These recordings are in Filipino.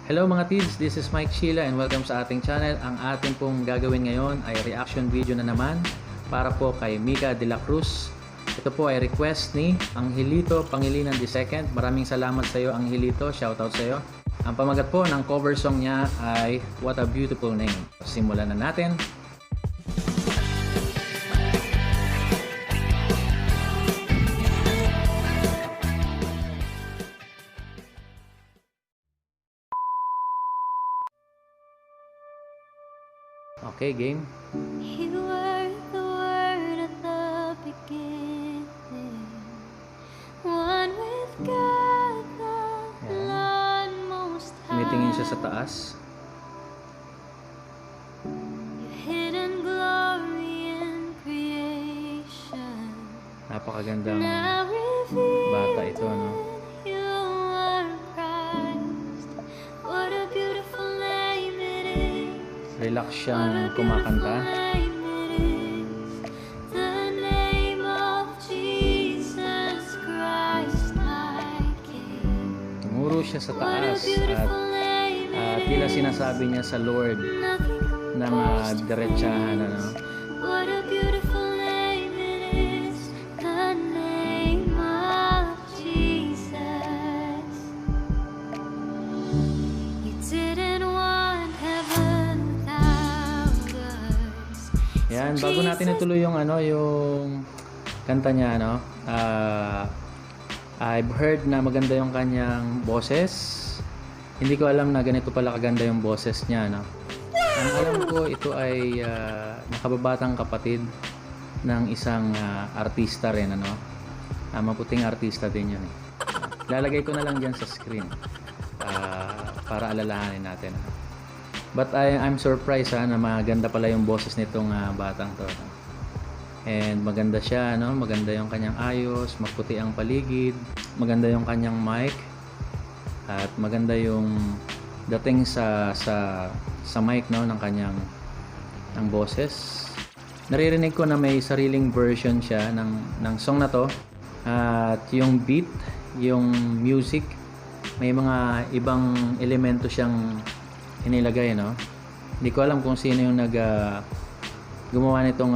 Hello mga Tids, this is Mike Sheila and welcome sa ating channel. Ang ating pong gagawin ngayon ay reaction video na naman para po kay Mika de la Cruz. Ito po ay request ni Angelito Pangilinan II. Maraming salamat sa iyo Angelito, shoutout sa iyo. Ang pamagat po ng cover song niya ay What a Beautiful Name. Simulan na natin. Okay, game. You were the Word at the beginning, one with God, the Lord Most High. Tumitingin siya sa taas. Your hidden glory in creation, Napakagandang now revealed bata ito, no? you are Christ. What a beautiful name it is. Relax siyang kumakanta. Tumuro siya sa taas at tila sinasabi niya sa Lord ng diretsahan, ano? What a beautiful name it is, the name of Jesus. You didn't want heaven without us. Yan, bago natin ituloy yung kanta niya, I've heard na maganda yung kanyang boses. Hindi ko alam na ganito pala kaganda yung boses niya, no? Ang alam ko, ito ay nakababatang kapatid ng isang artista rin, ano? Maputing artista din yun, eh. Lalagay ko na lang dyan sa screen para alalahanin natin. But I'm surprised na maganda pala yung boses nitong batang to. And maganda siya, no? Maganda yung kanyang ayos, maputi ang paligid, maganda yung kanyang mic, at maganda yung dating sa mic, no, ng kanyang boses. Naririnig ko na may sariling version siya ng song na to. At yung beat, yung music, may mga ibang elemento siyang inilagay, no? Hindi ko alam kung sino yung gumawa nitong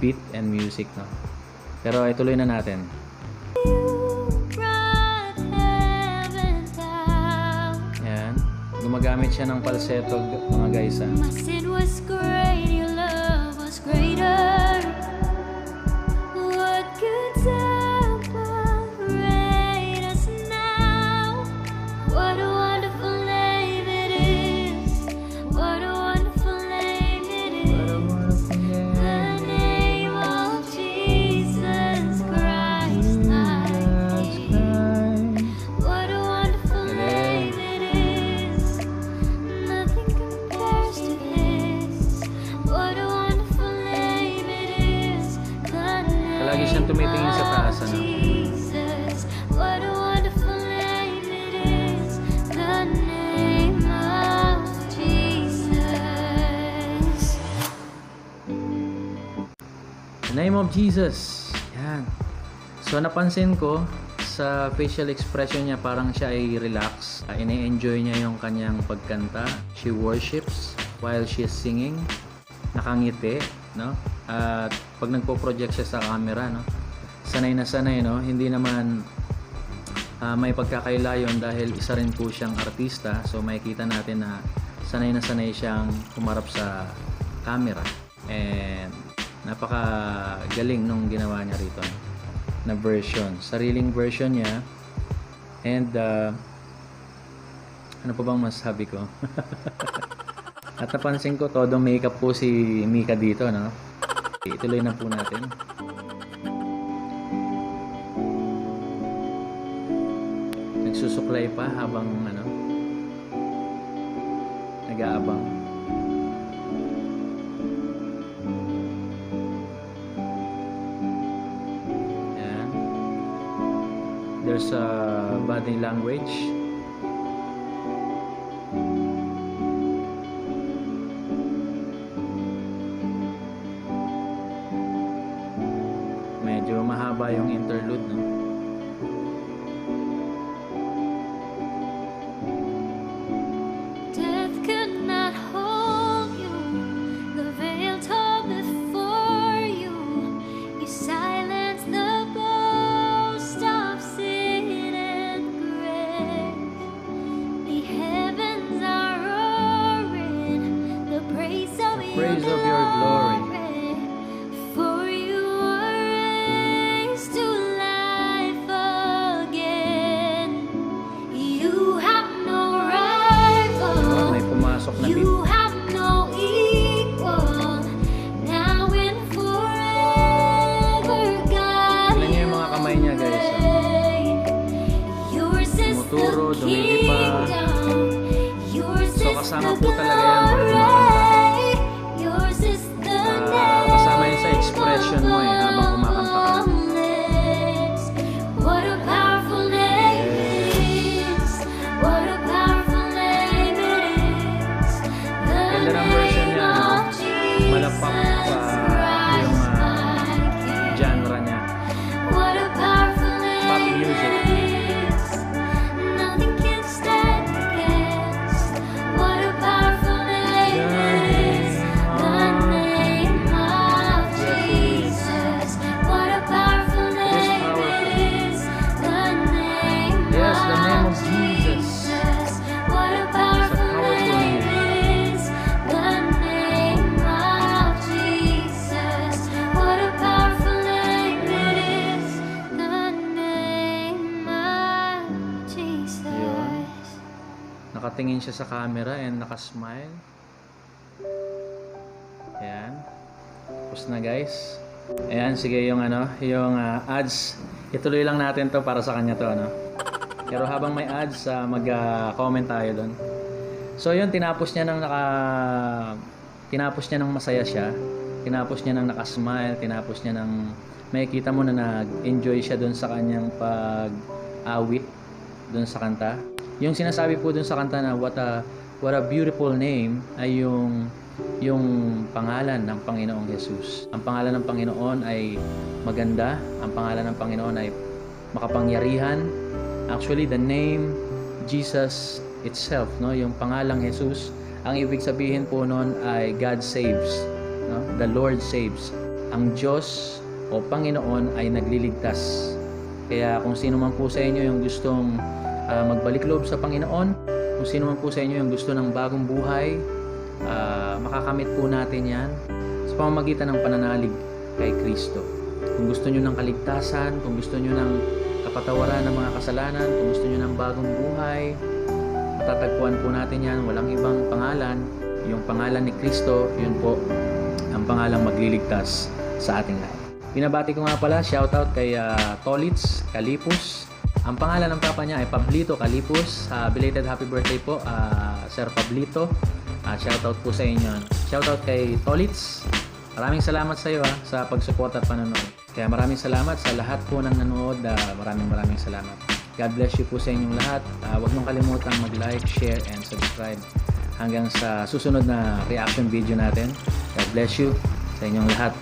beat and music, no? Pero ituloy na natin. Yan. Gumagamit siya ng falsetto, mga guys, ha? My sin was great, your love was greater. What could separate us now? What a wonderful name it is. What a wonderful name it is. The name of Jesus Christ, my King. What a wonderful name it is. Nothing compares to this. What a wonderful name it is. The Palagi siyang tumitingin sa taas, name of ano? Jesus. What a wonderful name it is. The name of Jesus. The name of Jesus. Yan. So napansin ko sa facial expression niya, parang siya ay relax. Ini-enjoy niya yung kanyang pagkanta. She worships while she's singing. Nakangiti, no? At pag nagpo-project siya sa camera, no? Sanay na sanay, no? Hindi naman may pagkakailayon dahil isa rin po siyang artista. So makikita natin na sanay siyang humarap sa camera. And napakagaling nung ginawa niya rito na version, sariling version niya. And ano pa bang masasabi ko? At napansin ko todo makeup po si Mika dito, no? Ituloy na po natin. Nagsusuklay pa habang nag-aabang. There's a body language. Medyo mahaba yung interlude, no? praise of your glory. For you are raised to life again. You have no rival. May pumasok na beat. You have no equal. Now and forever, God. Tignan niyo yung mga kamay niya, guys. Yours is Tumuturo, the dumidipa. kingdom. Yours So, is kasama the po talaga yan pag glory. kumakanta. Yours is the Kasama yun sa expression mo eh, habang kumakanta ka. names. What a powerful name it is. What a powerful name it is. The Ganda ng version niya, name no? of Jesus Malapang sa yung Christ, my King. genre niya. What a powerful name Pop music. it is. Nothing can stand against. What a powerful name it is. The name of Jesus. What a powerful name it is. The name Yes, the name of of Jesus. Jesus. What a powerful powerful name name. it is. The name of Jesus. What a powerful name it is. The name of Jesus. Yun. Nakatingin siya sa camera and nakasmile. Ayan. Tapos na, guys. Ayan, sige yung yung ads. Ituloy lang natin to para sa kanya to, Pero habang may ads, mag-comment tayo doon. So yun, tinapos niya ng masaya siya. Tinapos niya ng nakasmile, tinapos niya ng makikita mo na nag-enjoy siya doon sa kanyang pag-awit doon sa kanta. Yung sinasabi po doon sa kanta na what a beautiful name ay yung pangalan ng Panginoong Jesus. Ang pangalan ng Panginoon ay maganda, ang pangalan ng Panginoon ay makapangyarihan. Actually, the name Jesus itself, yung pangalang Jesus, ang ibig sabihin po noon ay God saves, the Lord saves. Ang Diyos o Panginoon ay nagliligtas. Kaya kung sino man po sa inyo yung gustong magbalik loob sa Panginoon, kung sino man po sa inyo yung gusto ng bagong buhay, makakamit po natin yan sa pamamagitan ng pananalig kay Kristo. Kung gusto nyo ng kaligtasan, kung gusto nyo ng kapatawaran ng mga kasalanan, kung gusto nyo ng bagong buhay, matatagpuan po natin yan. Walang ibang pangalan. Yung pangalan ni Kristo, yun po ang pangalang magliligtas sa ating lahat. Binabati ko nga pala, shoutout kay Tolitz Calipus. Ang pangalan ng papa niya ay Pablito Calipus. Belated happy birthday po, Sir Pablito. Shoutout po sa inyo. Shoutout kay Tolitz. Maraming salamat sa iyo sa pagsuporta at panonood. Kaya maraming salamat sa lahat po ng nanood. Maraming salamat. God bless you po sa inyong lahat. Huwag mong kalimutang mag-like, share, and subscribe. Hanggang sa susunod na reaction video natin. God bless you sa inyong lahat.